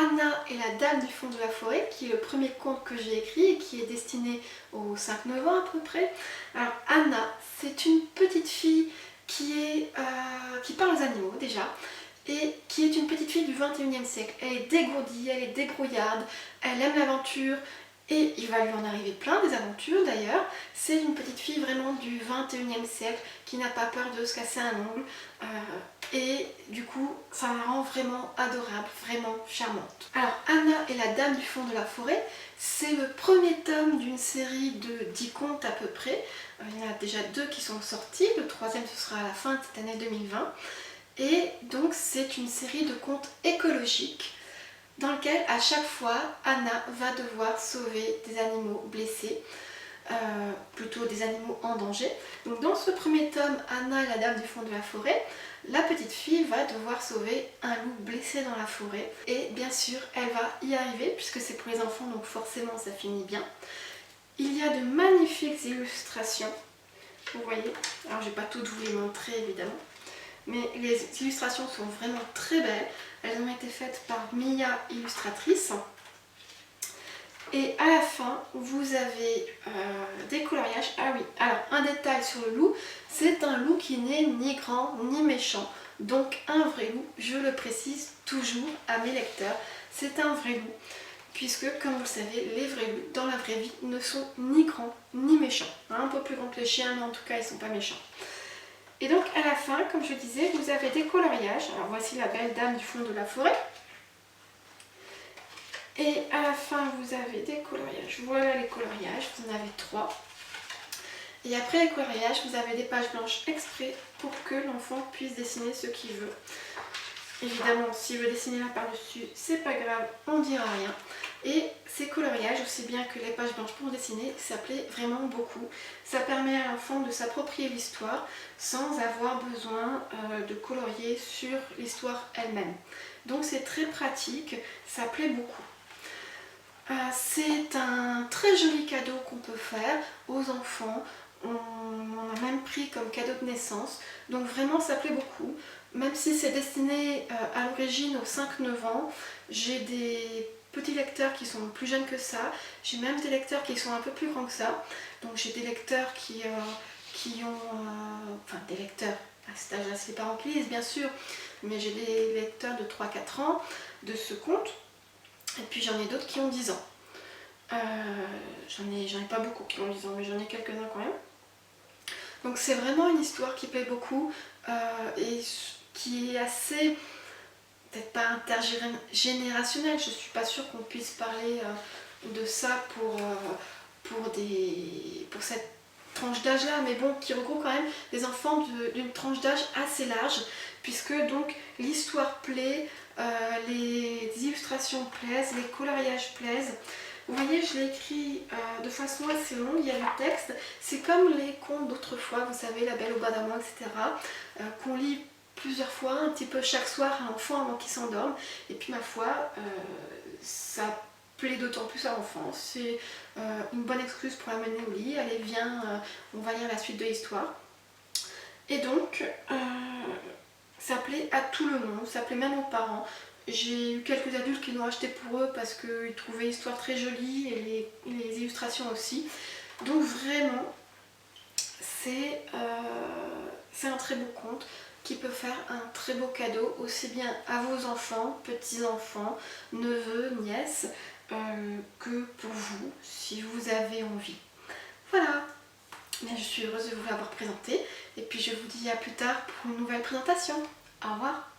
Anna et la Dame du fond de la forêt, qui est le premier conte que j'ai écrit et qui est destiné aux 5-9 ans à peu près. Alors Anna, c'est une petite fille qui parle aux animaux déjà, et qui est une petite fille du 21e siècle. Elle est dégourdie, elle est débrouillarde, elle aime l'aventure, et il va lui en arriver plein des aventures d'ailleurs. C'est une petite fille vraiment du 21e siècle qui n'a pas peur de se casser un ongle. Et du coup, ça la rend vraiment adorable, vraiment charmante. Alors, Anna et la Dame du fond de la forêt, c'est le premier tome d'une série de 10 contes à peu près. Il y en a déjà 2 qui sont sortis, le troisième ce sera à la fin de cette année 2020. Et donc c'est une série de contes écologiques dans lequel à chaque fois Anna va devoir sauver des animaux blessés, plutôt des animaux en danger. Donc dans ce premier tome, Anna et la Dame du fond de la forêt, la petite fille va devoir sauver un loup blessé dans la forêt. Et bien sûr, elle va y arriver puisque c'est pour les enfants, donc forcément ça finit bien. Il y a de magnifiques illustrations, vous voyez. Alors je ne vais pas toutes vous les montrer évidemment, mais les illustrations sont vraiment très belles. Elles ont été faites par Mia, illustratrice. Et à la fin, vous avez des coloriages. Ah oui, alors un détail sur le loup, c'est un loup qui n'est ni grand ni méchant. Donc un vrai loup, je le précise toujours à mes lecteurs, c'est un vrai loup. Puisque, comme vous le savez, les vrais loups, dans la vraie vie, ne sont ni grands ni méchants. Un peu plus grands que les chiens, mais en tout cas, ils ne sont pas méchants. Et donc à la fin, comme je disais, vous avez des coloriages. Alors voici la belle dame du fond de la forêt. Et à la fin, vous avez des coloriages. Voilà les coloriages, vous en avez 3. Et après les coloriages, vous avez des pages blanches exprès pour que l'enfant puisse dessiner ce qu'il veut. Évidemment, s'il veut dessiner là par-dessus, c'est pas grave, on dira rien. Et ces coloriages, aussi bien que les pages blanches pour dessiner, ça plaît vraiment beaucoup. Ça permet à l'enfant de s'approprier l'histoire sans avoir besoin de colorier sur l'histoire elle-même. Donc c'est très pratique, ça plaît beaucoup. C'est un très joli cadeau qu'on peut faire aux enfants. On en a même pris comme cadeau de naissance. Donc vraiment ça plaît beaucoup. Même si c'est destiné à l'origine aux 5-9 ans, j'ai des petits lecteurs qui sont plus jeunes que ça. J'ai même des lecteurs qui sont un peu plus grands que ça. Donc j'ai des lecteurs qui ont... enfin des lecteurs, à cet âge-là c'est les parents qui lisent bien sûr. Mais j'ai des lecteurs de 3-4 ans de ce conte. Et puis j'en ai d'autres qui ont 10 ans. J'en ai pas beaucoup qui ont 10 ans, mais j'en ai quelques-uns quand même. Donc c'est vraiment une histoire qui plaît beaucoup et qui est assez, peut-être pas intergénérationnelle. Je suis pas sûre qu'on puisse parler de ça pour cette tranche d'âge là, mais bon, qui regroupe quand même des enfants d'une tranche d'âge assez large, puisque donc l'histoire plaît, les illustrations plaisent, les coloriages plaisent. Vous voyez, je l'ai écrit de façon assez longue, il y a le texte. C'est comme les contes d'autrefois, vous savez, La Belle au bois dormant, etc. Qu'on lit plusieurs fois, un petit peu chaque soir à l'enfant avant qu'il s'endorme. Et puis ma foi, ça plaît d'autant plus à l'enfant. C'est une bonne excuse pour l'amener au lit. Allez, viens, on va lire la suite de l'histoire. Et donc, ça plaît à tout le monde, ça plaît même aux parents. J'ai eu quelques adultes qui l'ont acheté pour eux parce qu'ils trouvaient l'histoire très jolie et les illustrations aussi. Donc vraiment, c'est un très beau conte qui peut faire un très beau cadeau aussi bien à vos enfants, petits-enfants, neveux, nièces, que pour vous, si vous avez envie. Voilà, mais je suis heureuse de vous l'avoir présenté et puis je vous dis à plus tard pour une nouvelle présentation. Au revoir.